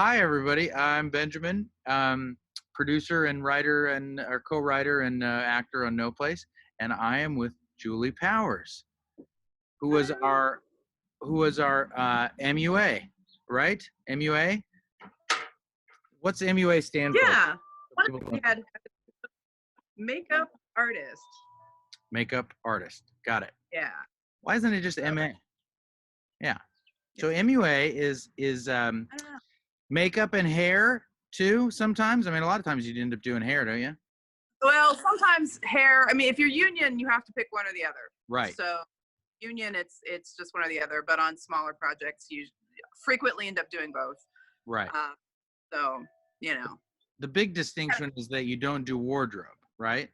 Hi, everybody. I'm Benjamin, producer and writer and or co-writer and actor on No Place, and I am with Julie Powers, who was our MUA, right? MUA. What's MUA stand for? Yeah. People We don't- had makeup artist. Makeup artist. Got it. Yeah. Why isn't it just MA? Yeah. So MUA is I don't know. makeup and hair too. Sometimes, I mean, a lot of times you end up doing hair, don't you? Well, sometimes hair. I mean, if you're union, you have to pick one or the other. Right. So union, it's just one or the other. But on smaller projects, you frequently end up doing both. Right. So you know, The big distinction is that you don't do wardrobe, right?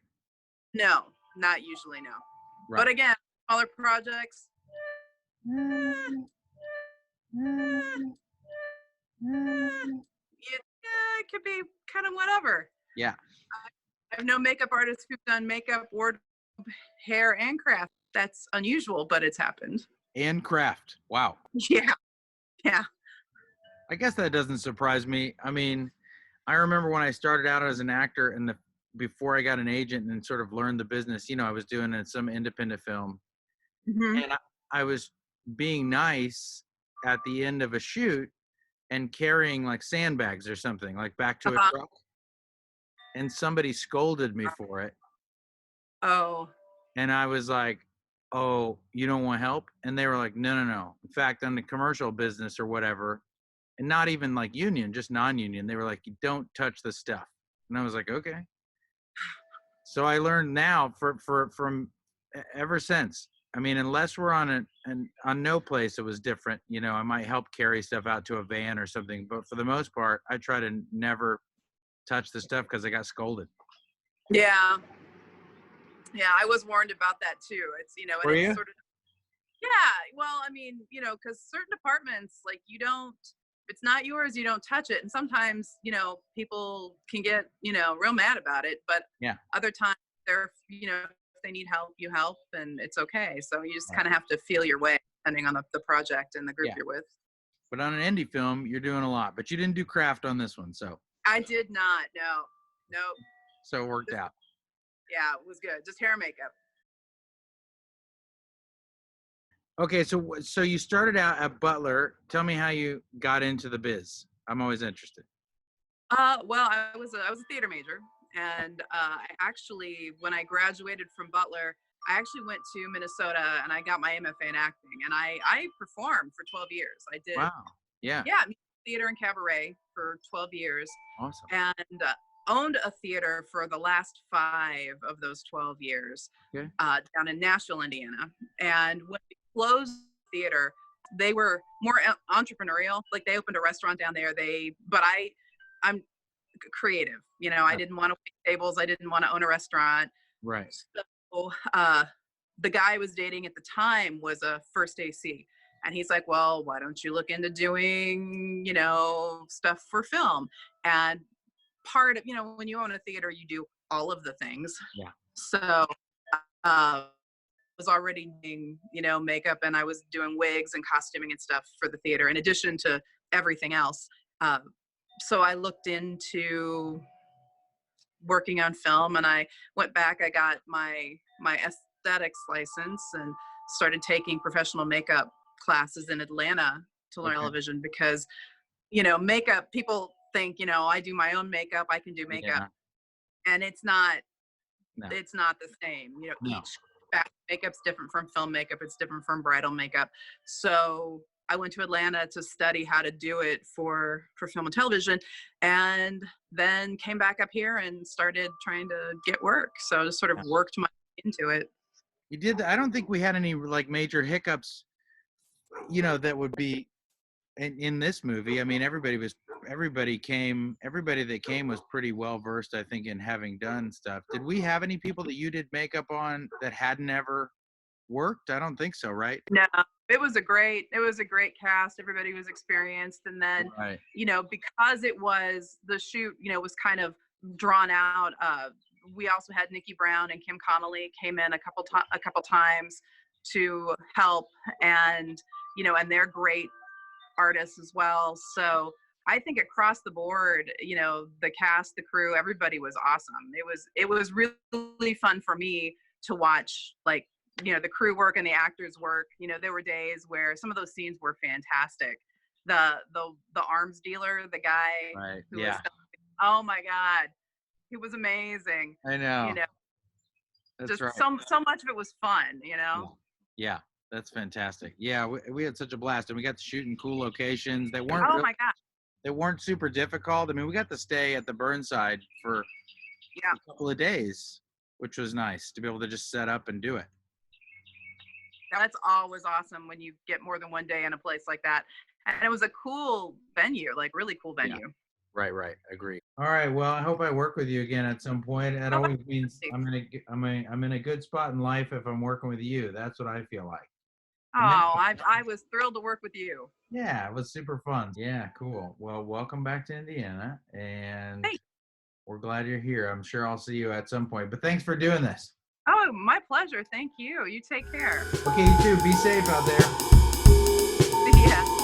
no, not usually, no. Right. But again, smaller projects. It could be kind of whatever. Yeah. I have no makeup artists who've done makeup, wardrobe, hair, and craft. That's unusual, but it's happened. And craft. Wow. Yeah. Yeah. I guess that doesn't surprise me. I mean, I remember when I started out as an actor and before I got an agent and sort of learned the business, I was doing some independent film. Mm-hmm. And I was being nice at the end of a shoot and carrying like sandbags or something, like back to a truck. And somebody scolded me for it. Oh. And I was like, oh, you don't want help? And they were like, no. In fact, on the commercial business or whatever, and not even like union, just non-union, they were like, you don't touch the stuff. And I was like, okay. So I learned now from ever since. I mean, unless we're on on No Place, it was different. I might help carry stuff out to a van or something. But for the most part, I try to never touch the stuff because I got scolded. Yeah. Yeah, I was warned about that too. It's, and Were it's you? sort of, yeah, well, I mean, because certain departments, like if it's not yours, you don't touch it. And sometimes, people can get, real mad about it, but Yeah. other times if they need help, you help and it's okay. So you just kind of have to feel your way depending on the project and the group you're with. But on an indie film, you're doing a lot, but you didn't do craft on this one. So I did not, no. Nope. So it worked out. Yeah, it was good. Just hair and makeup. Okay, so you started out at Butler. Tell me how you got into the biz. I'm always interested. Well, I was a theater major, and I actually, when I graduated from Butler, I actually went to Minnesota and I got my MFA in acting, and I performed for 12 years. I did. Wow. Yeah. Yeah, theater and cabaret for 12 years. Awesome. And owned a theater for the last 5 of those 12 years. Okay. Down in Nashville, Indiana. And when we closed the theater, they were more entrepreneurial. Like they opened a restaurant down there. But I'm creative. I didn't want to wait tables. I didn't want to own a restaurant. Right. So the guy I was dating at the time was a first AC. And he's like, well, why don't you look into doing, stuff for film? And part of, when you own a theater, you do all of the things. Yeah. So I was already doing, makeup, and I was doing wigs and costuming and stuff for the theater in addition to everything else. So I looked into working on film, and I went back. I got my aesthetics license and started taking professional makeup classes in Atlanta to learn television because, makeup, people think, I do my own makeup, I can do makeup. Yeah. And it's not the same. Each makeup's different from film makeup. It's different from bridal makeup. So I went to Atlanta to study how to do it for film and television, and then came back up here and started trying to get work. So I just sort of worked my way into it. You did. I don't think we had any like major hiccups, that would be in this movie. I mean, everybody that came was pretty well versed, I think, in having done stuff. Did we have any people that you did makeup on that hadn't ever worked? I don't think so, right? No, it was a great cast. Everybody was experienced. And then, because it was the shoot, was kind of drawn out. We also had Nikki Brown and Kim Connolly came in a couple times to help, and and they're great artists as well. So I think across the board, the cast, the crew, everybody was awesome. It was really fun for me to watch, like, the crew work and the actors work. There were days where some of those scenes were fantastic. The arms dealer, the guy Right. who was, Yeah. oh my God, he was amazing. I You know. know, That's just right. so much of it was fun. Yeah. Yeah. That's fantastic. Yeah. We had such a blast, and we got to shoot in cool locations. Oh my God. They weren't super difficult. I mean, we got to stay at the Burnside for Yeah. a couple of days, which was nice to be able to just set up and do it. That's always awesome when you get more than one day in a place like that. And it was a cool venue, like really cool venue. Yeah. Right. Agree. All right. Well, I hope I work with you again at some point. That always means I'm in a good spot in life if I'm working with you. That's what I feel like. Oh, I was thrilled to work with you. Yeah, it was super fun. Yeah, cool. Well, welcome back to Indiana, and Hey. we're glad you're here. I'm sure I'll see you at some point. But thanks for doing this. Oh, my pleasure. Thank you. You take care. Okay, you too. Be safe out there. See ya.